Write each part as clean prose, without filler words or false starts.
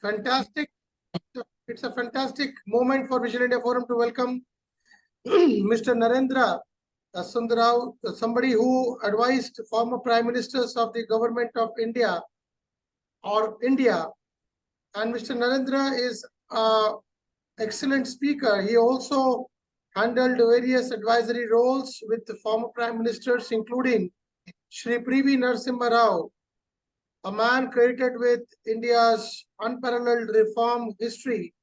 fantastic. It's a fantastic moment for Vision India Forum to welcome Mr. Narendra Sundarao, somebody who advised former prime ministers of the government of India or India. And Mr. Narendra is an excellent speaker. He also handled various advisory roles with the former prime ministers, including Shri P Narasimha Rao, a man credited with India's unparalleled reform history,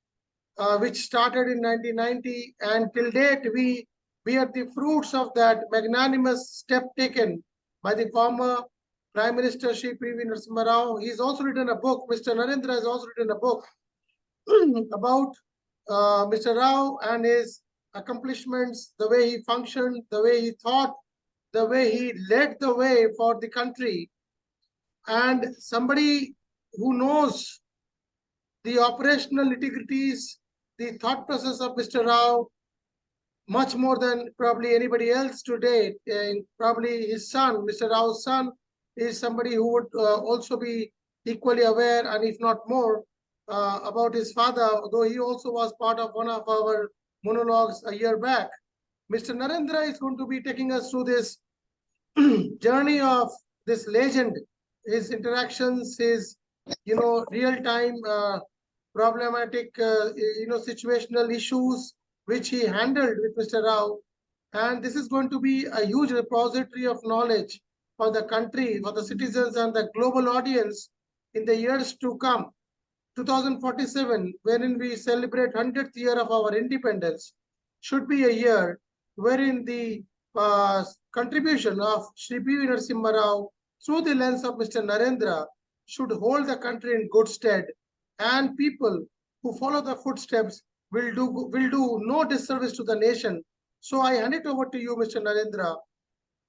which started in 1990, and till date we bear the fruits of that magnanimous step taken by the former Prime Minister Shri P Narasimha Rao. He's also written a book. Mr. Narendra has also written a book about Mr. Rao and his accomplishments, the way he functioned, the way he thought, the way he led the way for the country. And somebody who knows the operational nitty-gritties, the thought process of Mr. Rao, much more than probably anybody else today. Probably his son, Mr. Rao's son, is somebody who would also be equally aware, and if not more, about his father, though he also was part of one of our monologues a year back. Mr. Narendra is going to be taking us through this journey of this legend, his interactions, his real-time problematic situational issues which he handled with Mr. Rao. And this is going to be a huge repository of knowledge for the country, for the citizens and the global audience in the years to come. 2047, wherein we celebrate 100th year of our independence, should be a year wherein the contribution of Shri P Narasimha Rao through the lens of Mr. Narendra should hold the country in good stead, and people who follow the footsteps will do no disservice to the nation. So I hand it over to you, Mr. Narendra.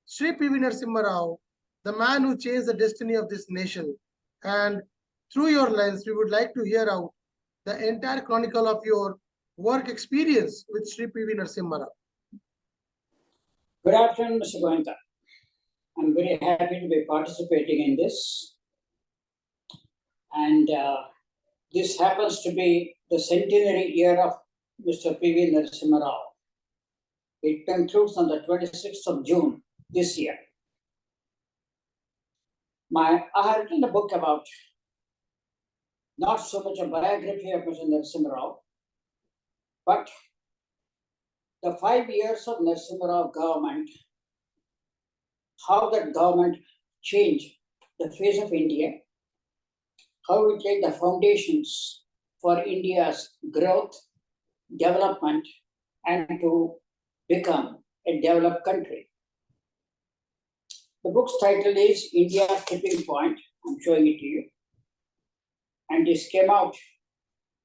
Shri P Narasimha Rao, the man who changed the destiny of this nation. And through your lens, we would like to hear out the entire chronicle of your work experience with Shri P Narasimha Rao. Good afternoon, Mr. Goenka. I'm very happy to be participating in this. And this happens to be the centenary year of Mr. P. Narasimha Rao. It concludes on the 26th of June this year. I have written a book about not so much a biography of Mr. Narasimha Rao, but the 5 years of Narasimha Rao government, how that government changed the face of India, how it laid the foundations for India's growth, development, and to become a developed country. The book's title is India's Tipping Point. I'm showing it to you. And this came out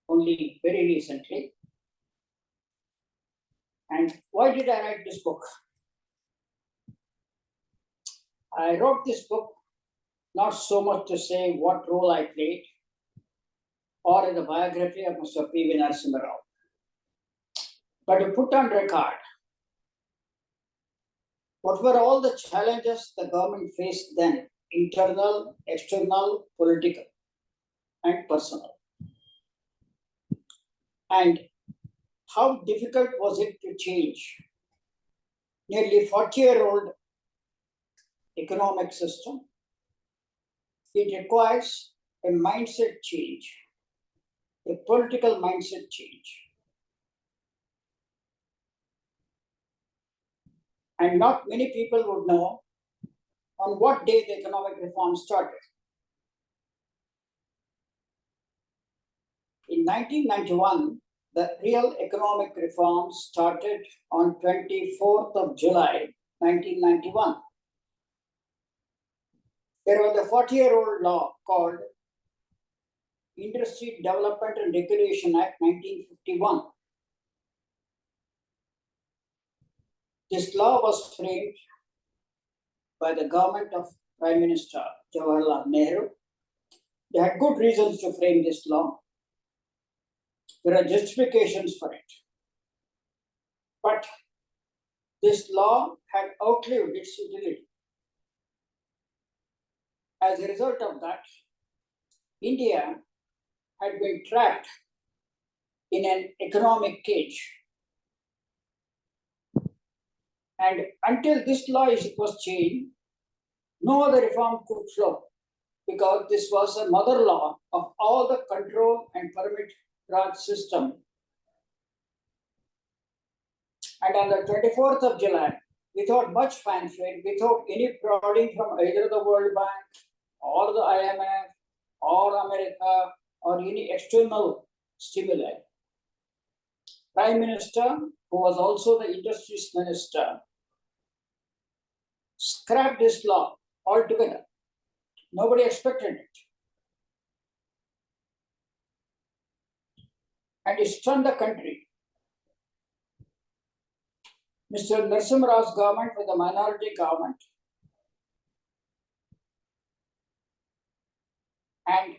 only very recently. And why did I write this book? I wrote this book not so much to say what role I played or in the biography of Mr. P. Narasimha Rao, but to put on record what were all the challenges the government faced then, internal, external, political, and personal. And how difficult was it to change nearly 40-year-old economic system? It requires a mindset change, a political mindset change. And not many people would know on what day the economic reform started. In 1991, the real economic reform started on 24th of July, 1991. There was a 40-year-old law called Industry Development and Regulation Act 1951. This law was framed by the government of Prime Minister Jawaharlal Nehru. They had good reasons to frame this law. There are justifications for it. But this law had outlived its utility. As a result of that, India had been trapped in an economic cage. And until this law was changed, no other reform could flow, because this was a mother law of all the control and permit Raj system. And on the 24th of July, without much fanfare, without any prodding from either the World Bank or the IMF or America or any external stimuli, Prime Minister, who was also the Industries Minister, scrapped this law altogether. Nobody expected it. And it stunned the country. Mr. Narasimha Rao's government was a minority government. And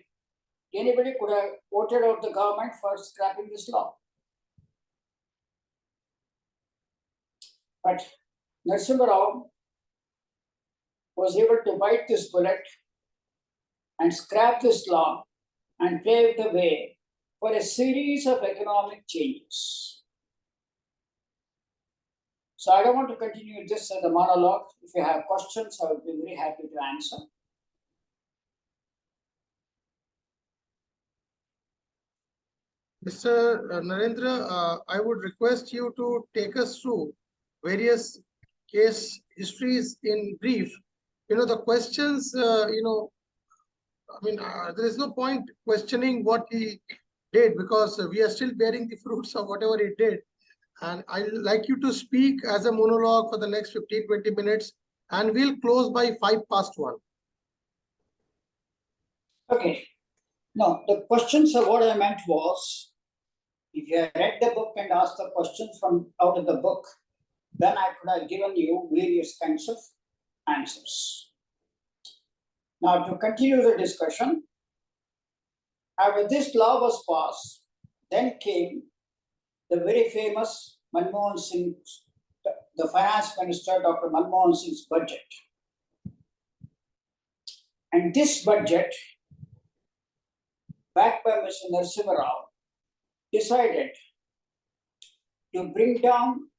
anybody could have voted out the government for scrapping this law. But Narasimha Rao was able to bite this bullet and scrap this law and pave the way for a series of economic changes. So I don't want to continue this as a monologue. If you have questions, I would be very happy to answer. Mr. Narendra, I would request you to take us through various case histories in brief. The questions, there is no point questioning what he did, because we are still bearing the fruits of whatever he did. And I'd like you to speak as a monologue for the next 15-20 minutes, and we'll close by 1:05. Okay. No, the questions of what I meant was, if you had read the book and asked the questions from out of the book, then I could have given you various kinds of answers. Now, to continue the discussion, after this law was passed, then came the very famous Manmohan Singh, the finance minister, Dr. Manmohan Singh's budget. And this budget, backed by Mr. Narasimha Rao, decided to bring down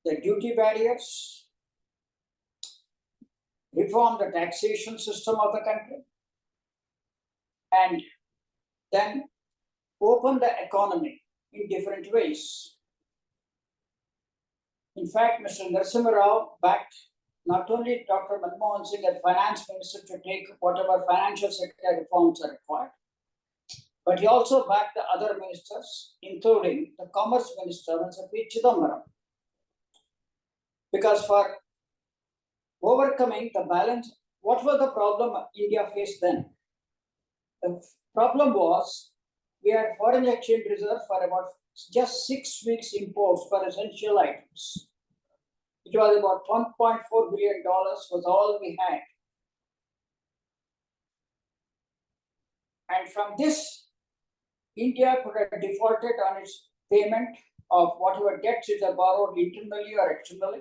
the duty barriers, reform the taxation system of the country, and then open the economy in different ways. In fact, Mr. Narasimha Rao backed not only Dr. Manmohan Singh as finance minister to take whatever financial sector reforms are required, but he also backed the other ministers, including the commerce minister, Mr. P. Chidambaram. Because for overcoming the balance, what was the problem India faced then? The problem was we had foreign exchange reserve for about just 6 weeks imports for essential items. It was about $1.4 billion was all we had. And from this, India could have defaulted on its payment of whatever debts it had borrowed internally or externally.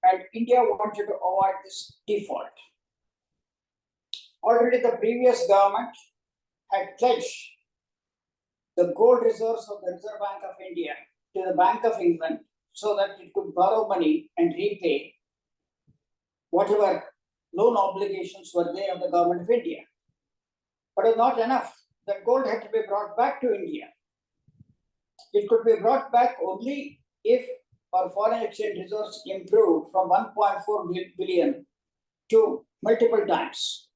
And India wanted to avoid this default. Already the previous government had pledged the gold reserves of the Reserve Bank of India to the Bank of England so that it could borrow money and repay whatever loan obligations were there of the government of India. But it was not enough. The gold had to be brought back to India. It could be brought back only if our foreign exchange reserves improved from 1.4 billion to multiple times.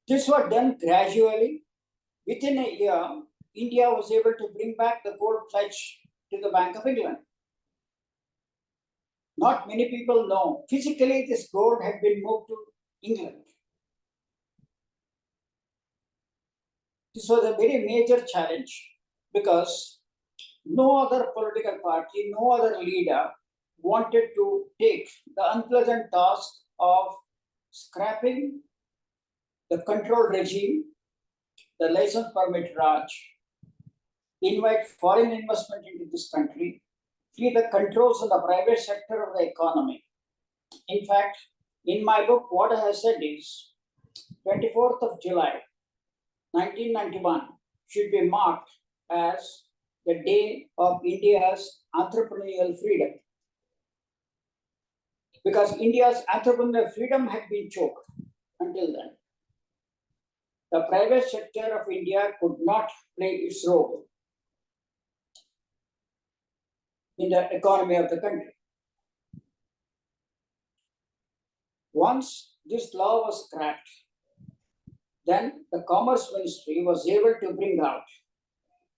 This was done gradually. Within a year, India was able to bring back the gold pledge to the Bank of England. Not many people know. Physically, this gold had been moved to England. This was a very major challenge because no other political party, no other leader wanted to take the unpleasant task of scrapping the control regime, the license permit Raj, invite foreign investment into this country, free the controls in the private sector of the economy. In fact, in my book, what I have said is 24th of July, 1991 should be marked as the day of India's entrepreneurial freedom. Because India's entrepreneurial freedom had been choked until then. The private sector of India could not play its role in the economy of the country. Once this law was cracked, then the Commerce Ministry was able to bring out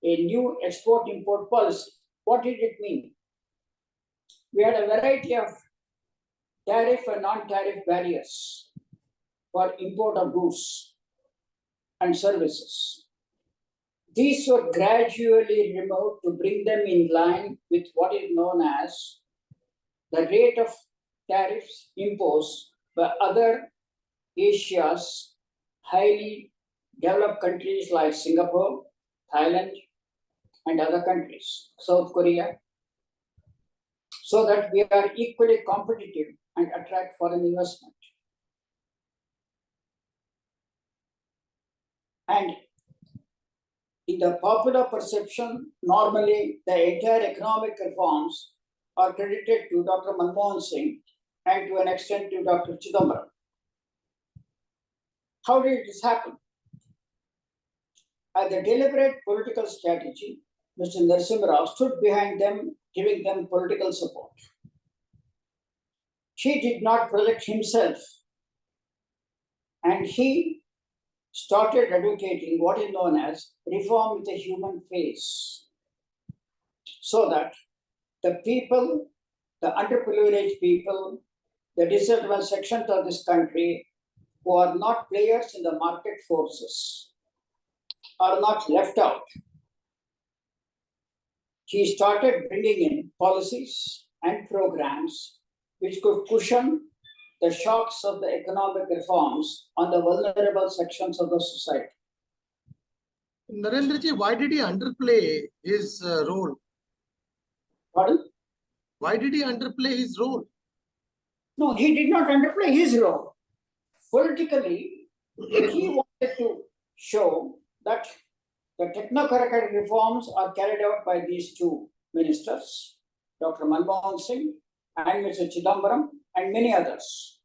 a new export-import policy. What did it mean? We had a variety of tariff and non-tariff barriers for import of goods and services. These were gradually removed to bring them in line with what is known as the rate of tariffs imposed by other Asia's highly developed countries like Singapore, Thailand, and other countries, South Korea, so that we are equally competitive and attract foreign investment. And in the popular perception, normally the entire economic reforms are credited to Dr. Manmohan Singh and to an extent to Dr. Chidambaram. How did this happen? As a deliberate political strategy, Mr. Narasimha Rao stood behind them, giving them political support. He did not project himself, and he started advocating what is known as reform with a human face, so that the people, the underprivileged people, the disadvantaged sections of this country who are not players in the market forces are not left out. He started bringing in policies and programs which could cushion the shocks of the economic reforms on the vulnerable sections of the society. Narendra ji, why did he underplay his role? Pardon? Why did he underplay his role? No, he did not underplay his role. Politically, he wanted to show that the technocratic reforms are carried out by these two ministers, Dr. Manmohan Singh and Mr. Chidambaram and many others.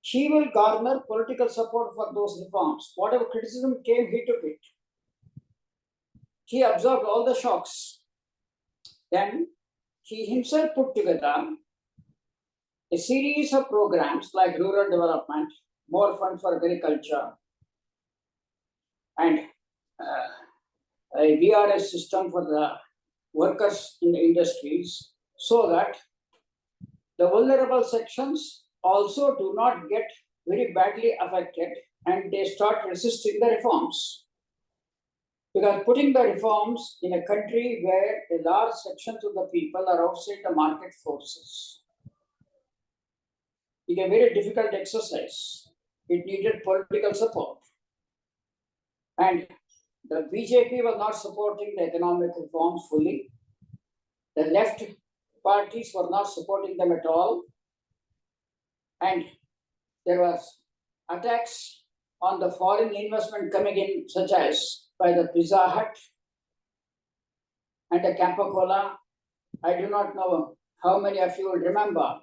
He will garner political support for those reforms. Whatever criticism came, he took it. He absorbed all the shocks. Then he himself put together a series of programs like rural development, more fund for agriculture, and a VRS system for the workers in the industries, so that the vulnerable sections also do not get very badly affected and they start resisting the reforms. Because putting the reforms in a country where a large section of the people are outside the market forces is a very difficult exercise. It needed political support. And the BJP was not supporting the economic reforms fully. The left parties were not supporting them at all. And there was attacks on the foreign investment coming in, such as by the Pizza Hut and the Campo Cola. I do not know how many of you will remember.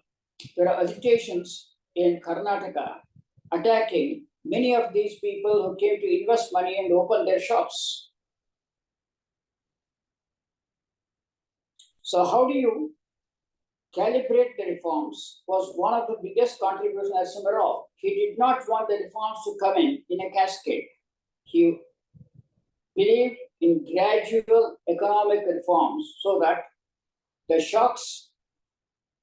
There are agitations in Karnataka attacking many of these people who came to invest money and open their shops. So how do you calibrate the reforms was one of the biggest contributions of Narasimha Rao. He did not want the reforms to come in a cascade. He believed in gradual economic reforms so that the shocks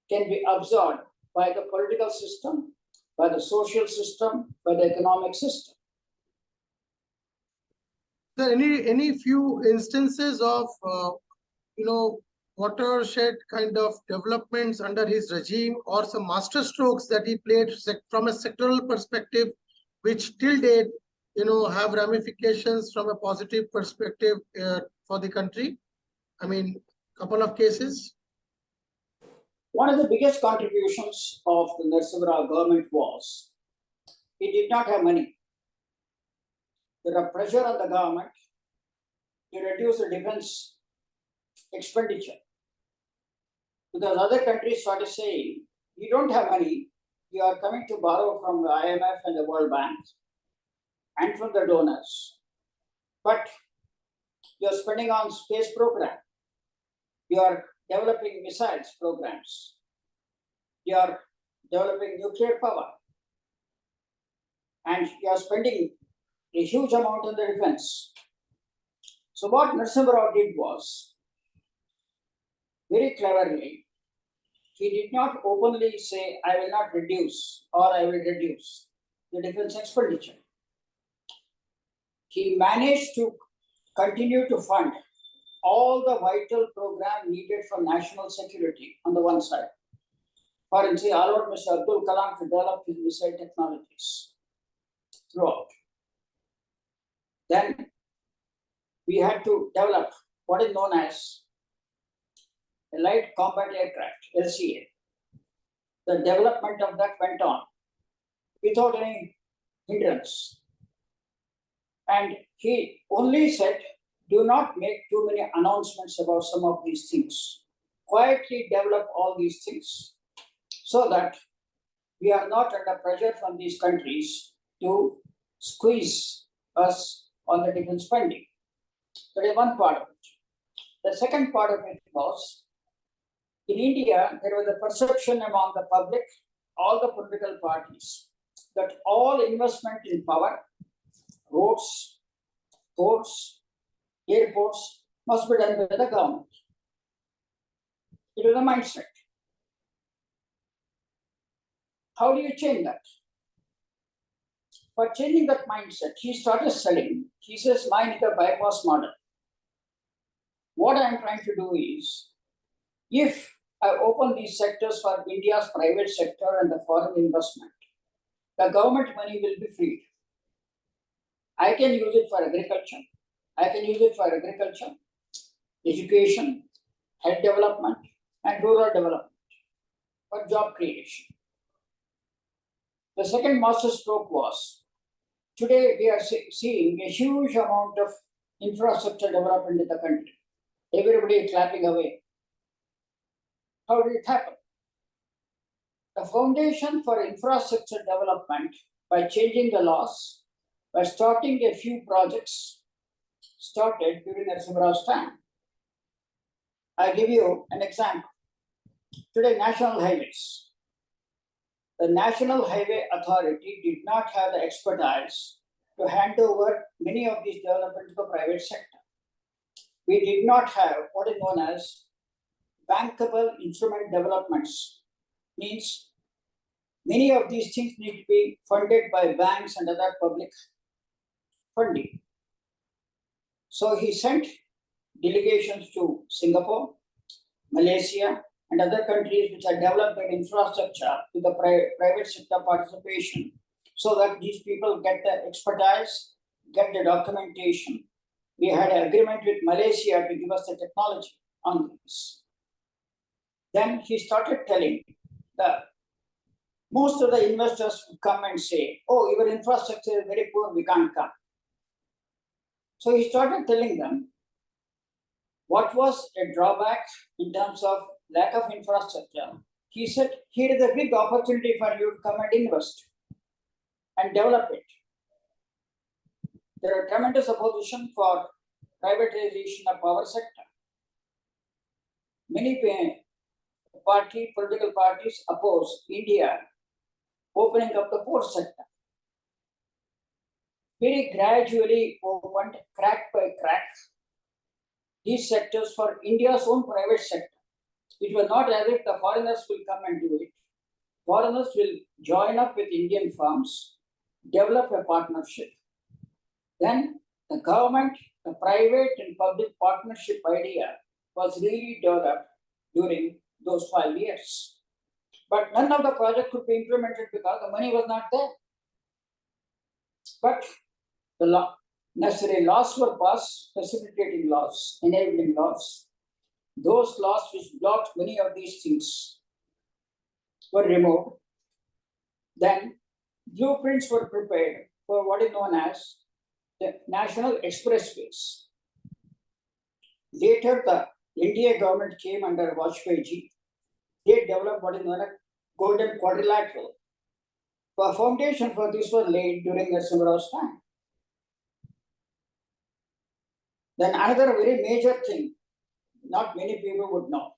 can be absorbed by the political system, by the social system, by the economic system. There any few instances of watershed kind of developments under his regime, or some master strokes that he played from a sectoral perspective, which till date have ramifications from a positive perspective for the country? I mean, couple of cases. One of the biggest contributions of the Narasimha Rao government was it did not have money. There was pressure on the government to reduce the defense expenditure. Because other countries started saying, you don't have money, you are coming to borrow from the IMF and the World Bank and from the donors. But you are spending on space program. You are developing missiles programs. You are developing nuclear power. And you are spending a huge amount on the defense. So what Narasimha Rao did was, very cleverly, he did not openly say, I will not reduce or I will reduce the defense expenditure. He managed to continue to fund all the vital program needed for national security on the one side. For instance, allowed Mr. Abdul Kalam to develop his missile technologies throughout. Then we had to develop what is known as a light combat aircraft, LCA. The development of that went on without any hindrance. And he only said, do not make too many announcements about some of these things. Quietly develop all these things so that we are not under pressure from these countries to squeeze us on the defense spending. That is one part of it. The second part of it was, in India, there was a perception among the public, all the political parties, that all investment in power, roads, ports, airports must be done by the government. It was a mindset. How do you change that? For changing that mindset, he started selling. He says, mine is a bypass model. What I am trying to do is, if I open these sectors for India's private sector and the foreign investment, the government money will be freed. I can use it for agriculture. I can use it for agriculture, education, health development, and rural development, for job creation. The second masterstroke was, today we are seeing a huge amount of infrastructure development in the country. Everybody is clapping away. How did it happen? The foundation for infrastructure development, by changing the laws, by starting a few projects, started during Narasimha Rao's time. I give you an example. Today, national highways. The National Highway Authority did not have the expertise to hand over many of these developments to the private sector. We did not have what is known as bankable instrument developments. Means many of these things need to be funded by banks and other public funding. So he sent delegations to Singapore, Malaysia, and other countries which are developed their infrastructure with the private sector participation, so that these people get the expertise, get the documentation. We had an agreement with Malaysia to give us the technology on this. Then he started telling that most of the investors would come and say, oh, your infrastructure is very poor, we can't come. So he started telling them what was a drawback in terms of lack of infrastructure. He said, here is a big opportunity for you to come and invest and develop it. There are tremendous opposition for privatization of power sector. Many political parties oppose India opening up the port sector. Very gradually opened, crack by crack, these sectors for India's own private sector. It was not as if the foreigners will come and do it. Foreigners will join up with Indian firms, develop a partnership. Then the government, the private and public partnership idea was really developed during those 5 years. But none of the project could be implemented because the money was not there. But the necessary laws were passed, facilitating laws, enabling laws. Those laws which blocked many of these things were removed. Then blueprints were prepared for what is known as the National Expressways. Later, the India government came under Vajpayee ji. They developed what is known as Golden Quadrilateral. The foundation for this was laid during Narasimha Rao's time. Then another very major thing, not many people would know.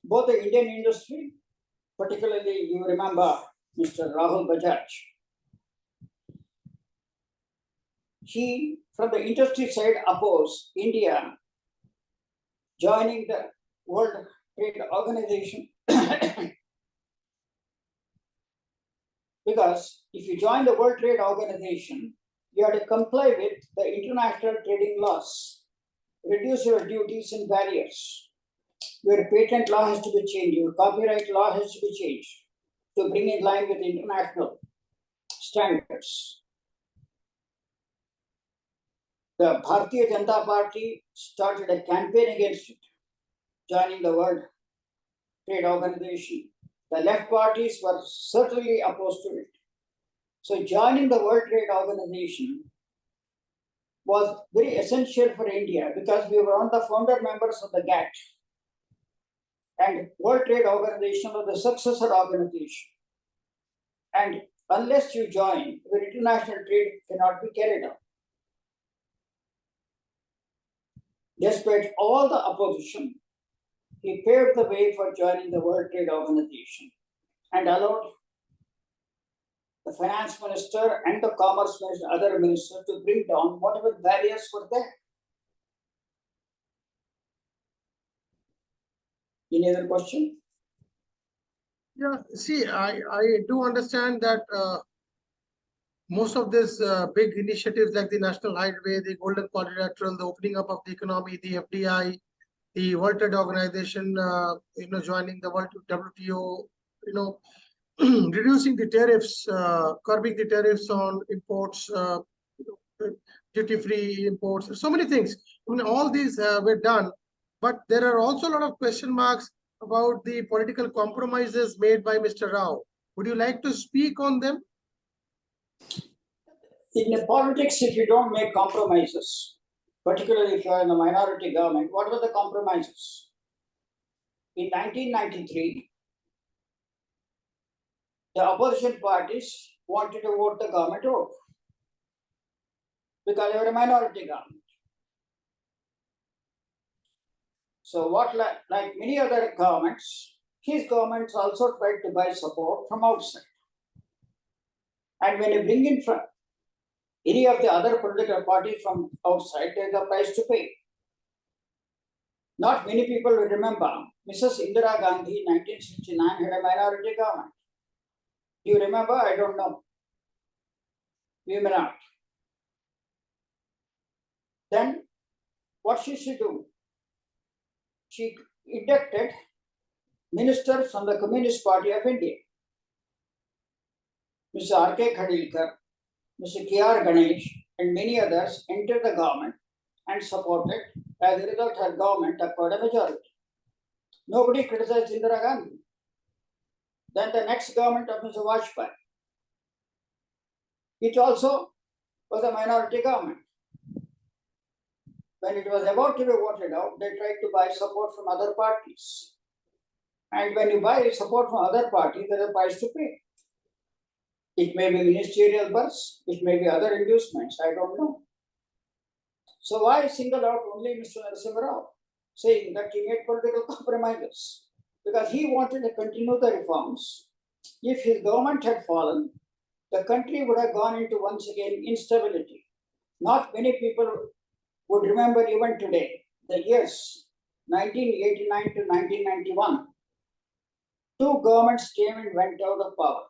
Both the Indian industry, particularly you remember Mr. Rahul Bajaj, he from the industry side opposed India joining the World Trade Organization because if you join the World Trade Organization, you have to comply with the international trading laws, reduce your duties and barriers. Your patent law has to be changed, your copyright law has to be changed to bring in line with international standards. The Bharatiya Janata Party started a campaign against it, joining the World Trade Organization. The left parties were certainly opposed to it. So joining the World Trade Organization was very essential for India because we were one of the founder members of the GATT. And World Trade Organization was the successor organization. And unless you join, your international trade cannot be carried out. Despite all the opposition, he paved the way for joining the World Trade Organization and allowed the finance minister and the commerce minister, other ministers to bring down whatever barriers were there. Any other question? Yeah, see, I do understand that most of these big initiatives like the National Highway, the Golden Quadrilateral, the opening up of the economy, the FDI, the World Trade Organization, joining the World WTO, reducing the tariffs, curbing the tariffs on imports, duty-free imports, so many things. I mean, all these were done, but there are also a lot of question marks about the political compromises made by Mr. Rao. Would you like to speak on them? In politics, if you don't make compromises, particularly if you are in a minority government, what were the compromises? In 1993, the opposition parties wanted to vote the government out because they were a minority government. So what, like many other governments, his governments also tried to buy support from outside. And when you bring in from any of the other political parties from outside, there's a price to pay. Not many people will remember Mrs. Indira Gandhi in 1969 had a minority government. Do you remember? I don't know. You may not. Then what she should do? She inducted ministers from the Communist Party of India. Mr. R.K. Khadilkar, Mr. K.R. Ganesh, and many others entered the government and supported. As a result, her government acquired a majority. Nobody criticized Indira Gandhi. Then the next government of Mr. Vajpayee, it also was a minority government. When it was about to be voted out, they tried to buy support from other parties. And when you buy support from other parties, there is a price to pay. It may be ministerial berths, it may be other inducements, I don't know. So why single out only Mr. Narasimha Rao, saying that he made political compromises? Because he wanted to continue the reforms. If his government had fallen, the country would have gone into once again instability. Not many people would remember even today the years 1989 to 1991. Two governments came and went out of power.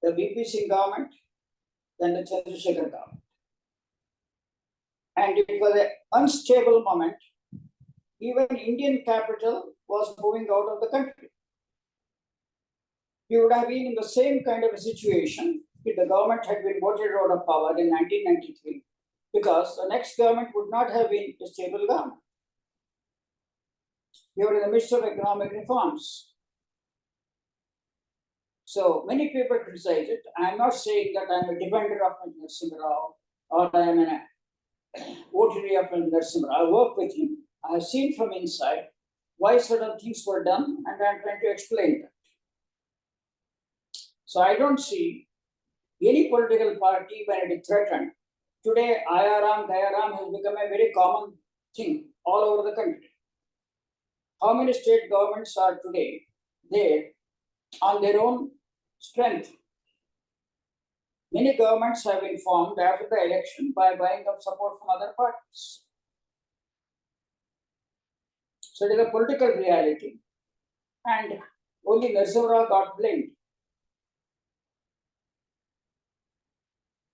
The VP Singh government, then the Chandrasekhar government. And it was an unstable moment. Even Indian capital was moving out of the country. We would have been in the same kind of a situation if the government had been voted out of power in 1993, because the next government would not have been a stable government. We were in the midst of economic reforms. So many people criticize it. I am not saying that I am a defender of Narasimha Rao or I am an votary of Narasimha Rao. I work with him. I have seen from inside why certain things were done, and I am trying to explain that. So I don't see any political party when it is threatened. Today, Ayaram, Gayaram has become a very common thing all over the country. How many state governments are today there on their own strength? Many governments have been formed after the election by buying up support from other parties. So it is a political reality, and only Narasimha Rao got blamed.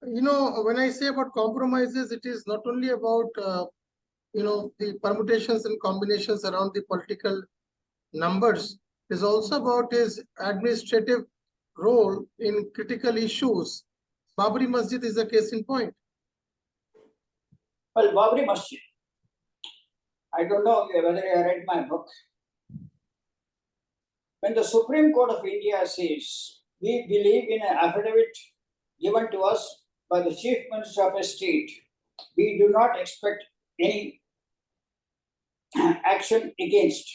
You know, when I say about compromises, it is not only about, you know, the permutations and combinations around the political numbers. It is also about his administrative role in critical issues. Babri Masjid is a case in point. Well, Babri Masjid, I don't know whether you have read my book. When the Supreme Court of India says, we believe in an affidavit given to us by the Chief Minister of a state, we do not expect any action against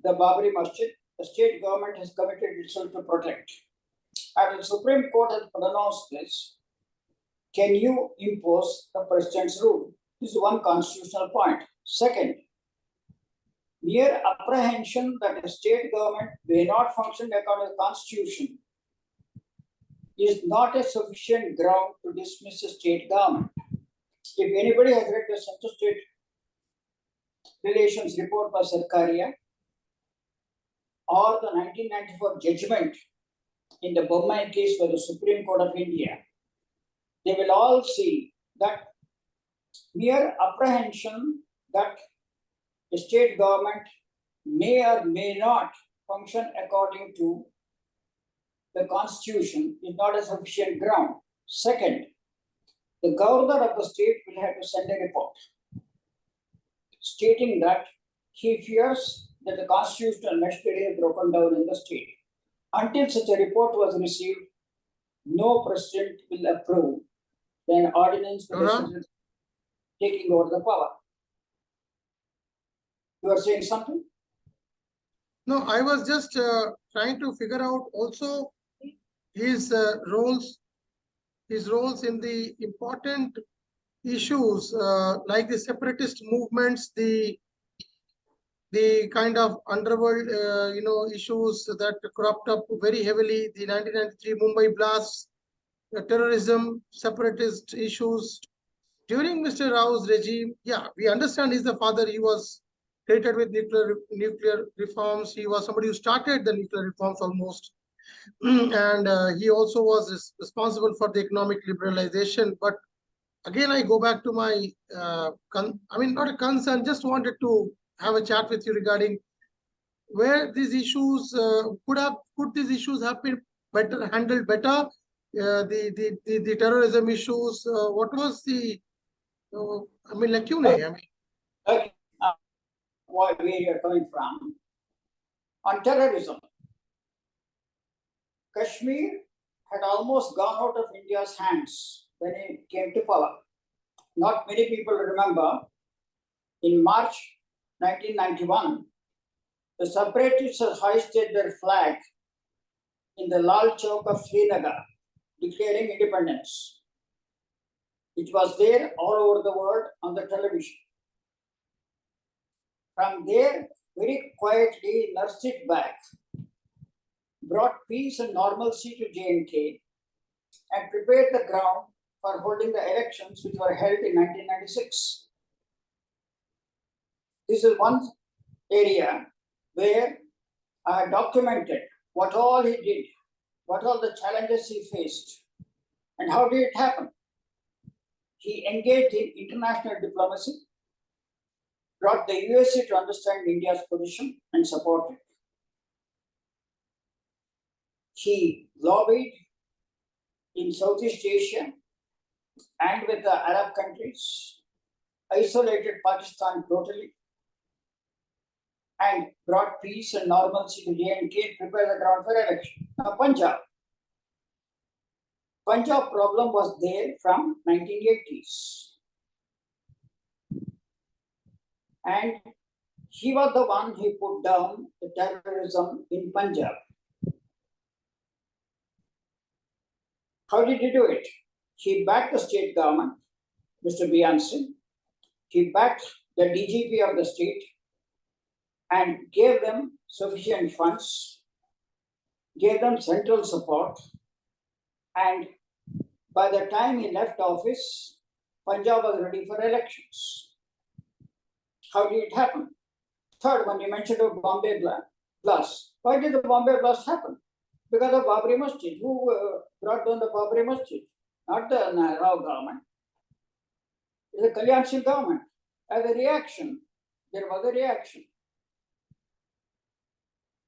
the Babri Masjid. The state government has committed itself to protect. And the Supreme Court has pronounced this. Can you impose the President's rule? This is one constitutional point. Second, mere apprehension that a state government may not function according to the Constitution is not a sufficient ground to dismiss a state government. If anybody has read the Central State Relations report by Sarkaria or the 1994 judgment in the Bommai case by the Supreme Court of India, they will all see that mere apprehension that the state government may or may not function according to the Constitution is not a sufficient ground. Second, the governor of the state will have to send a report stating that he fears that the constitutional machinery is broken down in the state. Until such a report was received, no president will approve an ordinance with the president taking over the power. You are saying something? No, I was just trying to figure out also his roles in the important issues like the separatist movements, the kind of underworld, you know, issues that cropped up very heavily, the 1993 Mumbai blasts, terrorism, separatist issues. During Mr. Rao's regime, yeah, we understand he's the father. He was created with nuclear reforms. He was somebody who started the nuclear reforms almost. And he also was responsible for the economic liberalization. But again, I go back to my, I mean, not a concern, just wanted to have a chat with you regarding where these issues could these issues have been handled better. The terrorism issues. What was the I mean, lacune? I mean, Okay, where you are coming from. On terrorism, Kashmir had almost gone out of India's hands when it came to power. Not many people remember, in March 1991, the separatists hoisted their flag in the Lal Chowk of Srinagar, declaring independence. It was there all over the world on the television. From there, very quietly nursed it back, brought peace and normalcy to J&K, and prepared the ground for holding the elections which were held in 1996. This is one area where I documented what all he did, what all the challenges he faced, and how did it happen. He engaged in international diplomacy, brought the USA to understand India's position and support it. He lobbied in Southeast Asia and with the Arab countries, isolated Pakistan totally, and brought peace and normalcy to J&K and prepared the ground for election. Now, Punjab. Punjab problem was there from 1980s. And he was the one who put down the terrorism in Punjab. How did he do it? He backed the state government, Mr. Beyonce. He backed the DGP of the state and gave them sufficient funds, gave them central support, and by the time he left office, Punjab was ready for elections. How did it happen? Third one, you mentioned of Bombay blast. Why did the Bombay blast happen? Because of Babri Masjid. Who brought down the Babri Masjid? Not the Rao government. It is the Kalyan Singh government. As a reaction, there was a reaction.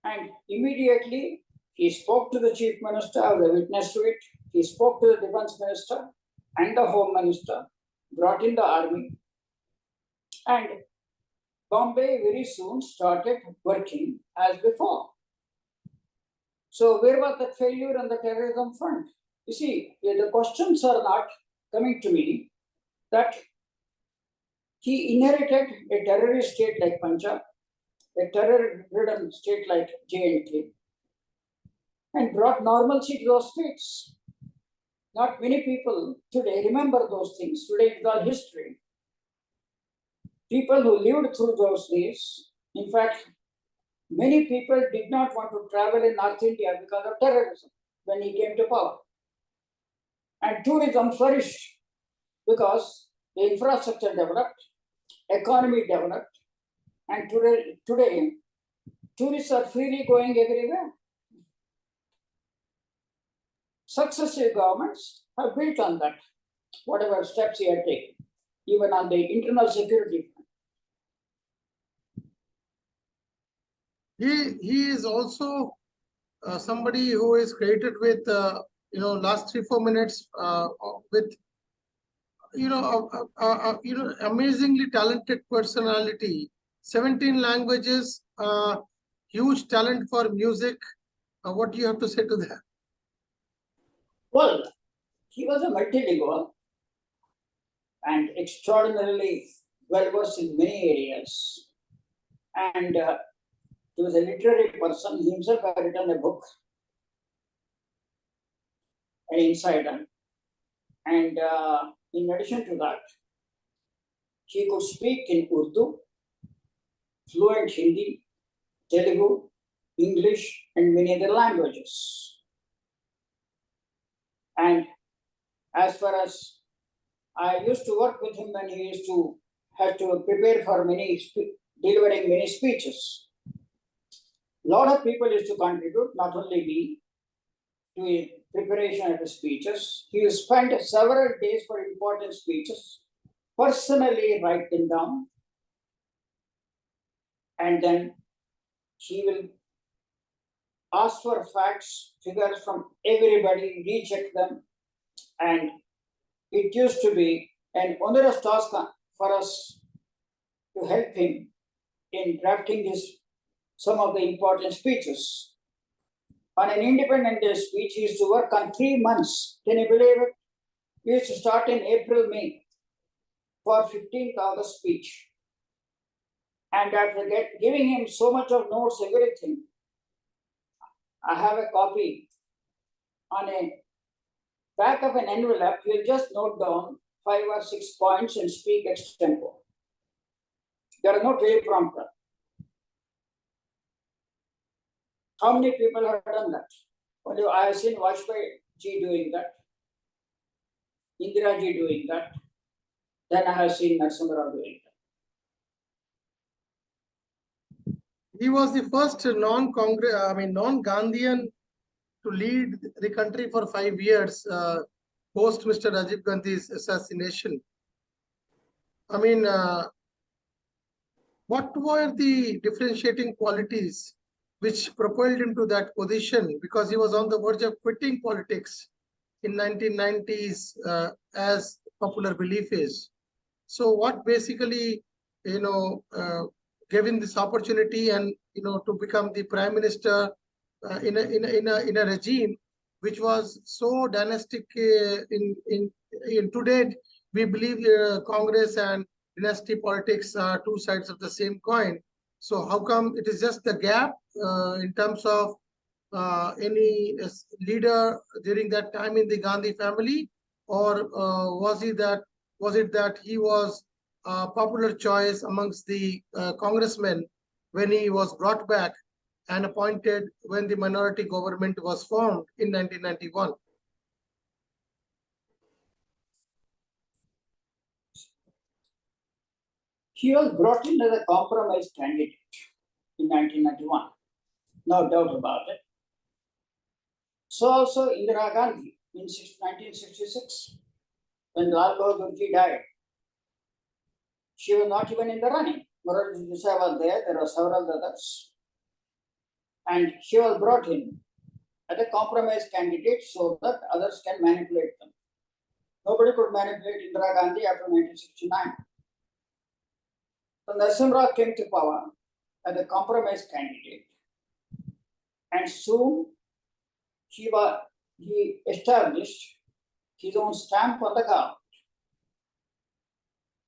And immediately, he spoke to the chief minister, I was a witness to it. He spoke to the defense minister and the home minister, brought in the army. And Bombay very soon started working as before. So where was the failure on the terrorism front? You see, the questions are not coming to me that he inherited a terrorist state like Punjab, a terror-ridden state like J&K, and brought normalcy to those states. Not many people today remember those things. Today it's all history. People who lived through those days, in fact, many people did not want to travel in North India because of terrorism when he came to power. And tourism flourished because the infrastructure developed, economy developed, and today tourists are freely going everywhere. Successive governments have built on that, whatever steps he had taken, even on the internal security. He is also somebody who is created with last 3-4 minutes with amazingly talented personality, 17 languages, huge talent for music. What do you have to say to that? Well, he was a multilingual and extraordinarily well versed in many areas. And he was a literary person. He himself had written a book, An Insider. And in addition to that, he could speak in Urdu, fluent Hindi, Telugu, English, and many other languages. And as far as I used to work with him when he used to have to prepare for delivering many speeches. A lot of people used to contribute, not only me, to preparation of the speeches. He will spend several days for important speeches, personally write them down, and then he will ask for facts, figures from everybody, recheck them, and it used to be an onerous task for us to help him in drafting some of the important speeches. On an independent day speech, he used to work on 3 months. Can you believe it? He used to start in April, May for 15th August speech. And after giving him so much of notes, everything, I have a copy on a back of an envelope. You'll just note down 5 or 6 points and speak extempo. There are no teleprompter. How many people have done that? Only I have seen Vajpayee ji doing that, Indira ji doing that. Then I have seen Narasimha Rao doing that. He was the first non-Gandhian to lead the country for 5 years post Mr. Rajiv Gandhi's assassination. What were the differentiating qualities which propelled him to that position? Because he was on the verge of quitting politics in 1990s, as popular belief is. So what basically, gave him this opportunity and to become the prime minister in a regime which was so dynastic in today. We believe Congress and dynasty politics are two sides of the same coin. So how come it is just the gap in terms of any leader during that time in the Gandhi family, or was it that he was a popular choice amongst the congressmen when he was brought back and appointed when the minority government was formed in 1991? He was brought in as a compromise candidate in 1991, no doubt about it. So also Indira Gandhi in 1966, when Lal Bahadur Ji died, she was not even in the running. Morarji Desai was there were several others. And she was brought in as a compromise candidate so that others can manipulate them. Nobody could manipulate Indira Gandhi after 1969. So Narasimha Rao came to power as a compromise candidate, and soon he established his own stamp on the government.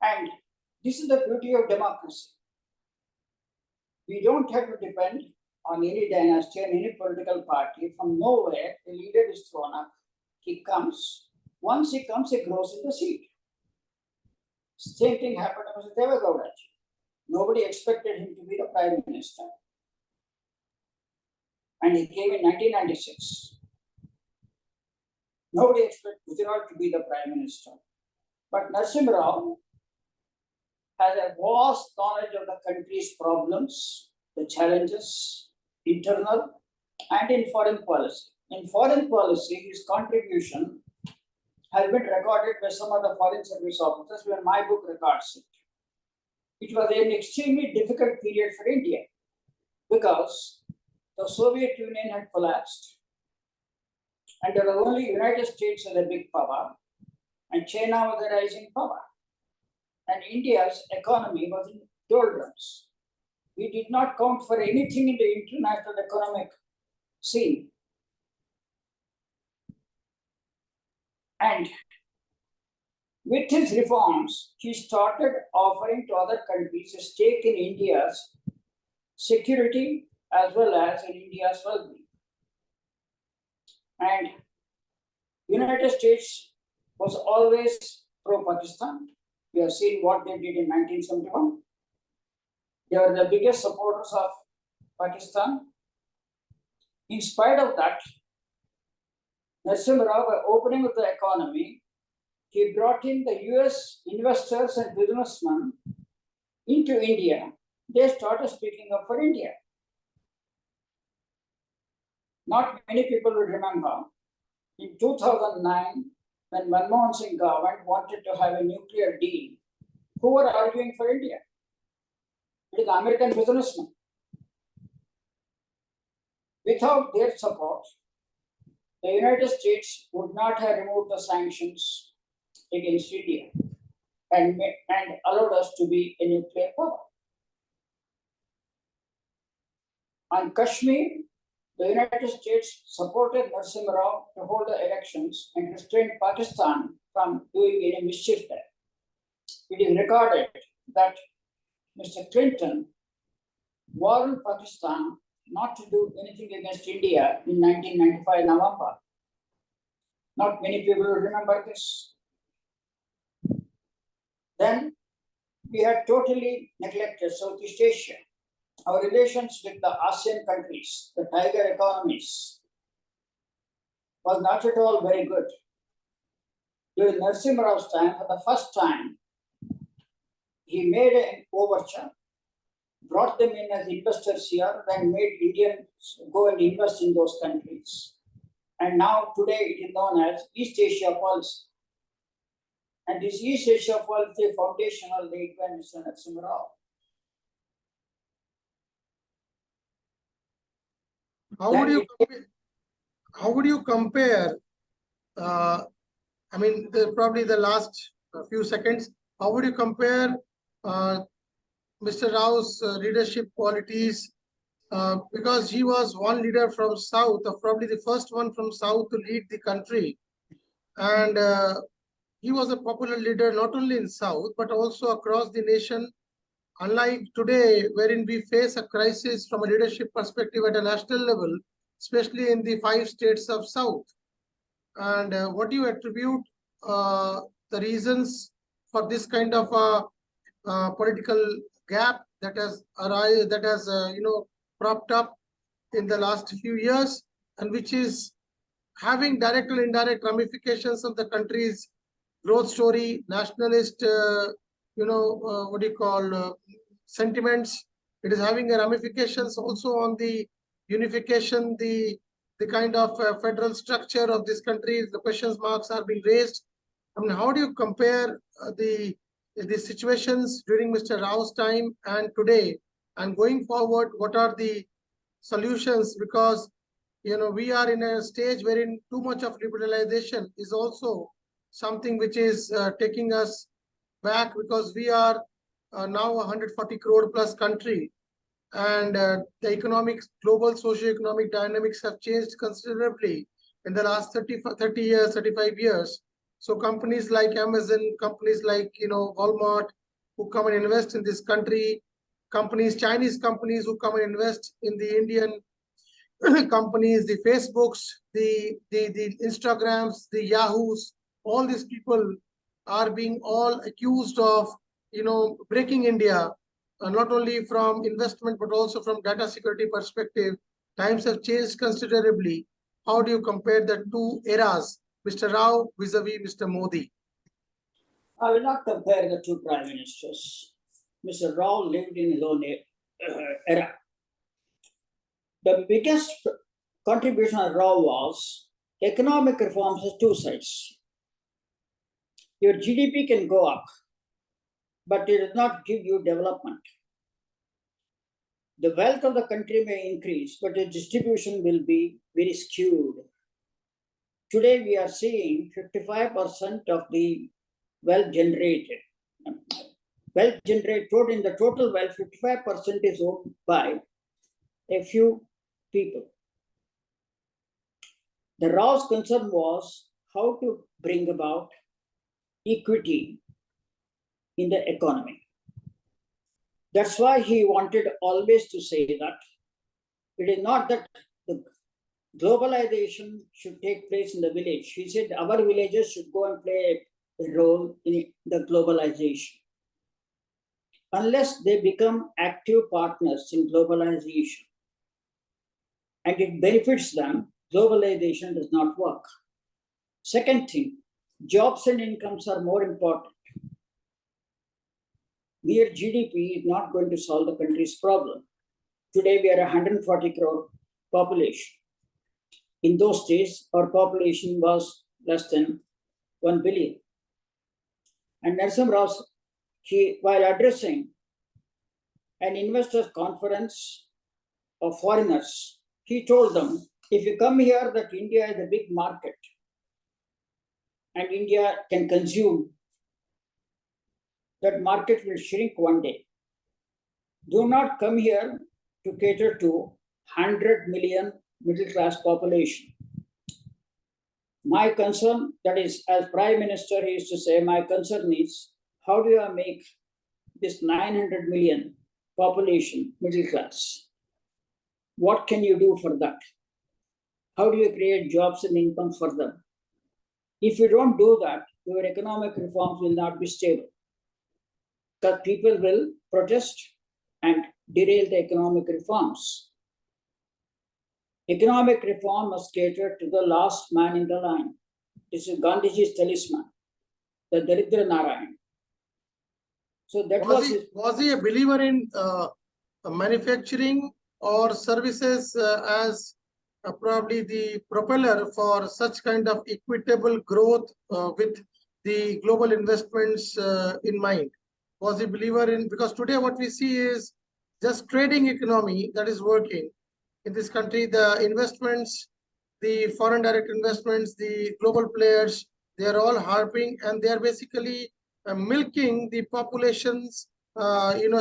And this is the beauty of democracy. We don't have to depend on any dynasty and any political party. From nowhere, the leader is thrown up. He comes. Once he comes, he grows in the seat. Same thing happened to Mr. Devagowda. Nobody expected him to be the prime minister. And he came in 1996. Nobody expected Gujarat to be the prime minister. But Narasimha Rao has a vast knowledge of the country's problems, the challenges, internal and in foreign policy. In foreign policy, his contribution has been recorded by some of the foreign service officers when my book records it. It was an extremely difficult period for India because the Soviet Union had collapsed and there was only United States as a big power and China was a rising power. And India's economy was in doldrums. We did not count for anything in the international economic scene. And with his reforms, he started offering to other countries a stake in India's security as well as in India's well-being. And United States was always pro-Pakistan. We have seen what they did in 1971. They were the biggest supporters of Pakistan. In spite of that, Narasimha Rao, by opening up the economy, he brought in the US investors and businessmen into India. They started speaking up for India. Not many people will remember, in 2009, when Manmohan Singh government wanted to have a nuclear deal, who were arguing for India? It is the American businessmen. Without their support, the United States would not have removed the sanctions against India and allowed us to be a nuclear power. On Kashmir, the United States supported Narasimha Rao to hold the elections and restrained Pakistan from doing any mischief there. It is recorded that Mr. Clinton warned Pakistan not to do anything against India in 1995 November. Not many people will remember this. Then we had totally neglected Southeast Asia. Our relations with the ASEAN countries, the tiger economies, was not at all very good. During Narasimha Rao's time, for the first time, he made an overture, brought them in as investors here, then made Indians go and invest in those countries. And now today it is known as East Asia policy. And this East Asia policy foundation was laid by Mr. Narasimha Rao. How would you compare? I mean, probably the last few seconds. How would you compare Mr. Rao's leadership qualities because he was one leader from South, or probably the first one from South to lead the country. And he was a popular leader not only in South, but also across the nation. Unlike today, wherein we face a crisis from a leadership perspective at a national level, especially in the 5 states of South. And what do you attribute the reasons for this kind of political gap that has arisen, that has propped up in the last few years, and which is having direct or indirect ramifications of the country's growth story, nationalist, what do you call, sentiments. It is having ramifications also on the unification, the kind of federal structure of this country. The questions marks are being raised. I mean, how do you compare the situations during Mr. Rao's time and today, and going forward, what are the solutions? Because we are in a stage wherein too much of liberalization is also something which is taking us back, because we are now a 140 crore plus country, and the global socio-economic dynamics have changed considerably in the last 30 years, 35 years. So companies like Amazon, companies like Walmart, who come and invest in this country, Chinese companies who come and invest in the Indian companies, the Facebooks, the Instagrams, the Yahoos, all these people are being all accused of breaking India, not only from investment but also from data security perspective. Times have changed considerably. How do you compare the two eras, Mr. Rao vis-a-vis Mr. Modi? I will not compare the two prime ministers. Mr. Rao lived in his own era. The biggest contribution of Rao was economic reforms has two sides. Your GDP can go up, but it does not give you development. The wealth of the country may increase, but the distribution will be very skewed. Today, we are seeing 55% of the wealth generated. In the total wealth, 55% is owned by a few people. The Rao's concern was how to bring about equity in the economy. That's why he wanted always to say that it is not that the globalization should take place in the village. He said our villages should go and play a role in the globalization. Unless they become active partners in globalization and it benefits them, globalization does not work. Second thing, jobs and incomes are more important. Mere GDP is not going to solve the country's problem. Today we are 140 crore population. In those days, our population was less than 1 billion. And Narasimha Rao, while addressing an investors conference of foreigners, he told them, if you come here, that India is a big market and India can consume, that market will shrink one day. Do not come here to cater to 100 million middle class population. My concern, that is, as Prime Minister, he used to say, my concern is how do you make this 900 million population middle class? What can you do for that? How do you create jobs and income for them? If you don't do that, your economic reforms will not be stable. Because people will protest and derail the economic reforms. Economic reform must cater to the last man in the line. This is Gandhiji's talisman, the Daridra Narayan. So that was he a believer in manufacturing or services as probably the propeller for such kind of equitable growth with the global investments in mind? Was he a believer in, because today what we see is just trading economy that is working in this country. The investments, the foreign direct investments, the global players, they are all harping, and they are basically milking the population's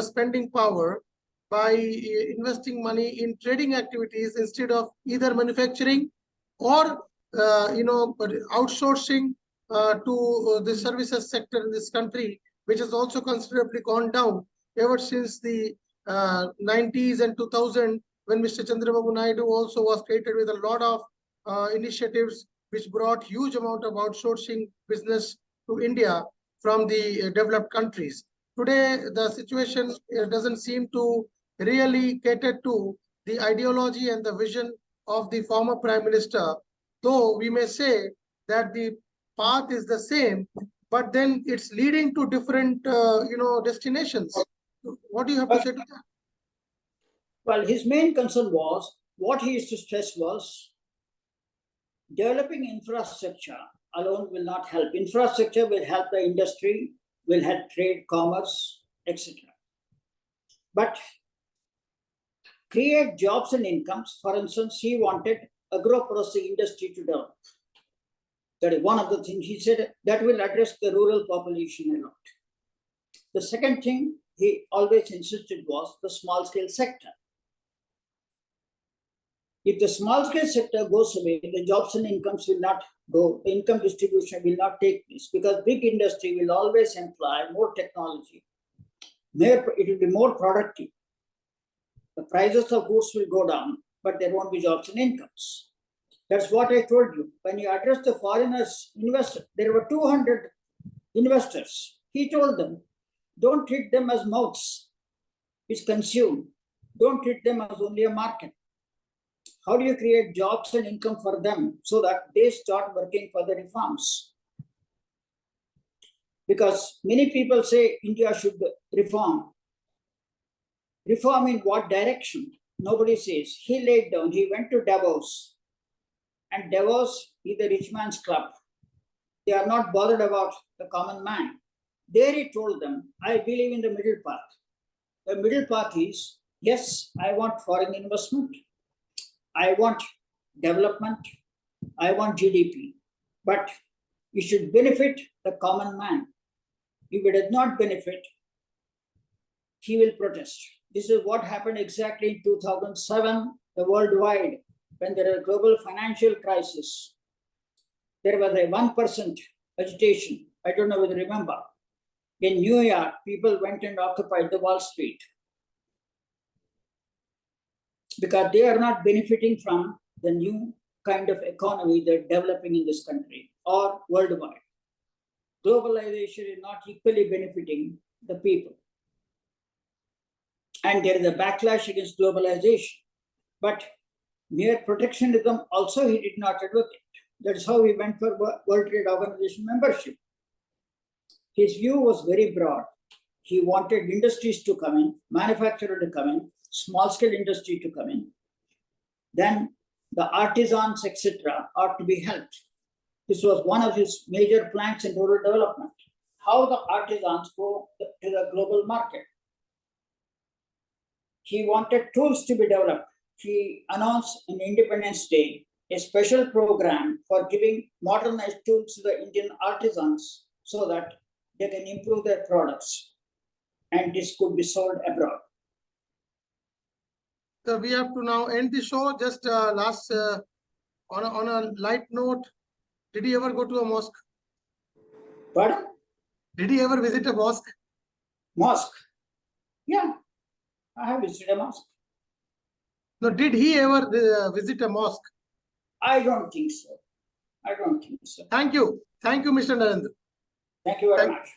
spending power by investing money in trading activities instead of either manufacturing or outsourcing to the services sector in this country, which has also considerably gone down ever since the 90s and 2000, when Mr. Chandrababu Naidu also was created with a lot of initiatives which brought huge amount of outsourcing business to India from the developed countries. Today, the situation doesn't seem to really cater to the ideology and the vision of the former Prime Minister, though we may say that the path is the same, but then it's leading to different destinations. What do you have to say to that? Well, his main concern was, what he used to stress was, developing infrastructure alone will not help. Infrastructure will help the industry, will help trade, commerce, etc. But create jobs and incomes. For instance, he wanted agro-processing industry to develop. That is one of the things he said that will address the rural population a lot. The second thing he always insisted was the small-scale sector. If the small-scale sector goes away, the jobs and incomes will not go, the income distribution will not take place, because big industry will always employ more technology. It will be more productive. The prices of goods will go down, but there won't be jobs and incomes. That's what I told you. When you address the foreigners, investors, there were 200 investors. He told them, don't treat them as mouths which consume. Don't treat them as only a market. How do you create jobs and income for them so that they start working for the reforms? Because many people say India should reform. Reform in what direction? Nobody says. He laid down, he went to Davos. And Davos is the rich man's club. They are not bothered about the common man. There he told them, I believe in the middle path. The middle path is, yes, I want foreign investment. I want development. I want GDP. But it should benefit the common man. If it does not benefit, he will protest. This is what happened exactly in 2007, the worldwide, when there was a global financial crisis. There was a 1% agitation. I don't know whether you remember. In New York, people went and occupied the Wall Street because they are not benefiting from the new kind of economy they're developing in this country or worldwide. Globalization is not equally benefiting the people. And there is a backlash against globalization. But mere protectionism also he did not advocate. That's how he went for World Trade Organization membership. His view was very broad. He wanted industries to come in, manufacturers to come in, small-scale industry to come in. Then the artisans, etc., ought to be helped. This was one of his major planks in rural development. How the artisans go to the global market. He wanted tools to be developed. He announced on Independence Day a special program for giving modernized tools to the Indian artisans so that they can improve their products and this could be sold abroad. So we have to now end the show. Just last, on a light note, did he ever go to a mosque? Pardon? Did he ever visit a mosque? Mosque? Yeah, I have visited a mosque. No, did he ever visit a mosque? I don't think so. I don't think so. Thank you. Thank you, Mr. Narendra. Thank you very much.